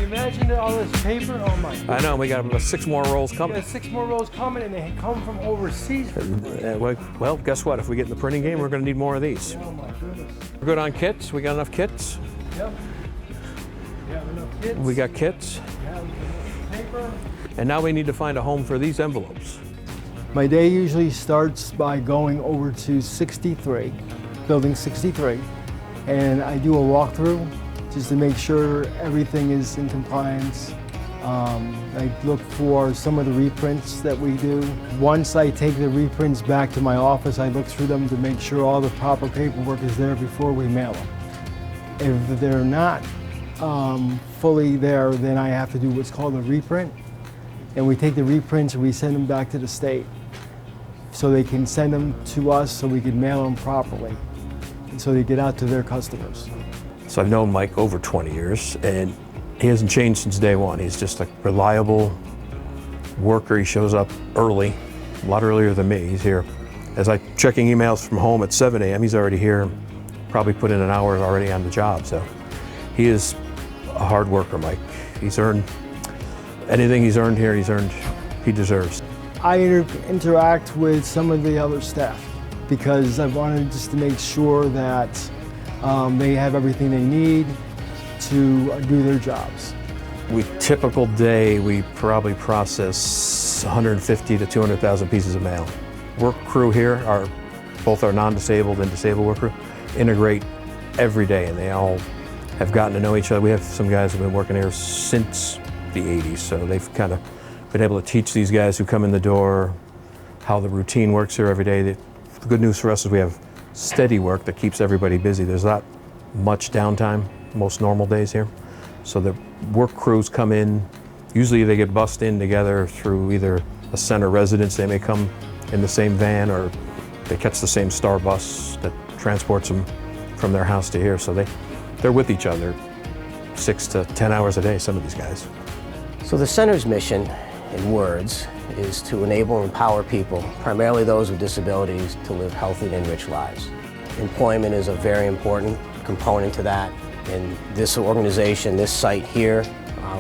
Imagine all this paper. Oh my God. I know, we got 6 more rolls coming. Yeah, 6 more rolls coming, and they come from overseas. Well, guess what? If we get in the printing game, we're going to need more of these. Oh my goodness. We're good on kits. We got enough kits. Yep. We have enough kits. We got kits. We have enough paper. And now we need to find a home for these envelopes. My day usually starts by going over to 63, building 63, and I do a walkthrough just to make sure everything is in compliance. I look for some of the reprints that we do. Once I take the reprints back to my office, I look through them to make sure all the proper paperwork is there before we mail them. If they're not fully there, then I have to do what's called a reprint. And we take the reprints and we send them back to the state so they can send them to us so we can mail them properly and so they get out to their customers. So I've known Mike over 20 years, and he hasn't changed since day one. He's just a reliable worker. He shows up early, a lot earlier than me. He's here. As I'm checking emails from home at 7 a.m., he's already here, probably put in an hour already on the job. So he is a hard worker, Mike. He's earned anything he's earned here, he deserves. I interact with some of the other staff because I wanted just to make sure that they have everything they need to do their jobs. Typical day, we probably process 150 to 200,000 pieces of mail. Work crew here, both our non-disabled and disabled work crew, integrate every day, and they all have gotten to know each other. We have some guys who have been working here since the 80s, so they've kind of been able to teach these guys who come in the door how the routine works here every day. The good news for us is we have steady work that keeps everybody busy. There's not much downtime most normal days here. So the work crews come in, usually they get bussed in together through either a center residence, they may come in the same van, or they catch the same Star bus that transports them from their house to here. So they're with each other 6 to 10 hours a day, some of these guys. So the center's mission, in words, is to enable and empower people, primarily those with disabilities, to live healthy and enriched lives. Employment is a very important component to that. And this organization, this site here,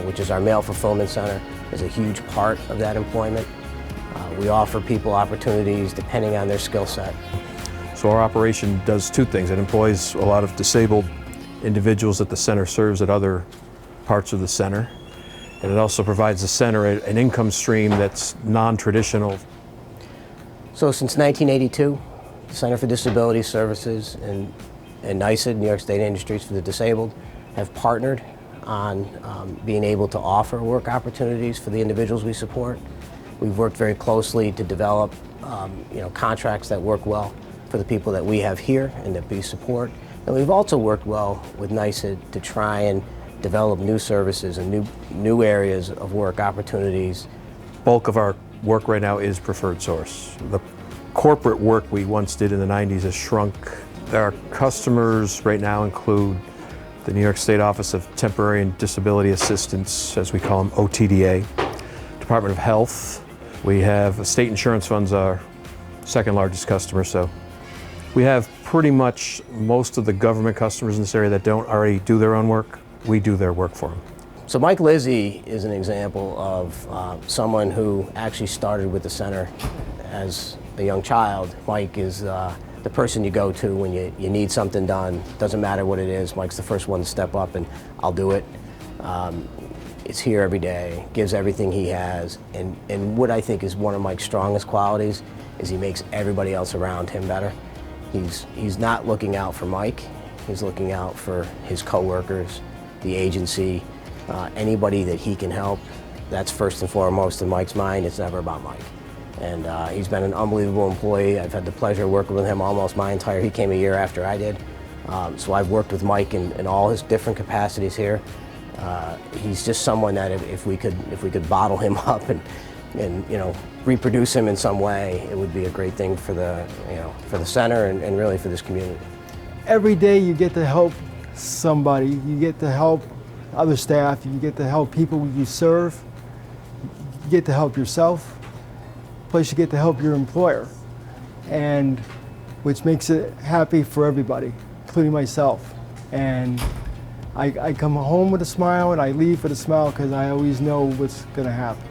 which is our mail fulfillment center, is a huge part of that employment. We offer people opportunities depending on their skill set. So our operation does 2 things. It employs a lot of disabled individuals that the center serves at other parts of the center. And it also provides the center an income stream that's non-traditional. So since 1982, the Center for Disability Services and NYSID, New York State Industries for the Disabled, have partnered on being able to offer work opportunities for the individuals we support. We've worked very closely to develop contracts that work well for the people that we have here and that we support. And we've also worked well with NYSID to try and develop new services and new areas of work opportunities. Bulk of our work right now is preferred source. The corporate work we once did in the 90s has shrunk. Our customers right now include the New York State Office of Temporary and Disability Assistance, as we call them, OTDA, Department of Health. We have state insurance funds, our second largest customer, so we have pretty much most of the government customers in this area that don't already do their own work. We do their work for them. So Michael Lizzi is an example of someone who actually started with the center as a young child. Mike is the person you go to when you need something done. Doesn't matter what it is, Mike's the first one to step up and I'll do it. Is here every day, gives everything he has, and what I think is one of Mike's strongest qualities is he makes everybody else around him better. He's not looking out for Mike, he's looking out for his coworkers, the agency, anybody that he can help. That's first and foremost in Mike's mind. It's never about Mike. And he's been an unbelievable employee. I've had the pleasure of working with him almost he came a year after I did. So I've worked with Mike in all his different capacities here. He's just someone that if we could bottle him up and reproduce him in some way, it would be a great thing for the center and really for this community. Every day you get to help somebody, you get to help other staff, you get to help people you serve, you get to help yourself, plus you get to help your employer, and which makes it happy for everybody, including myself. And I come home with a smile and I leave with a smile because I always know what's going to happen.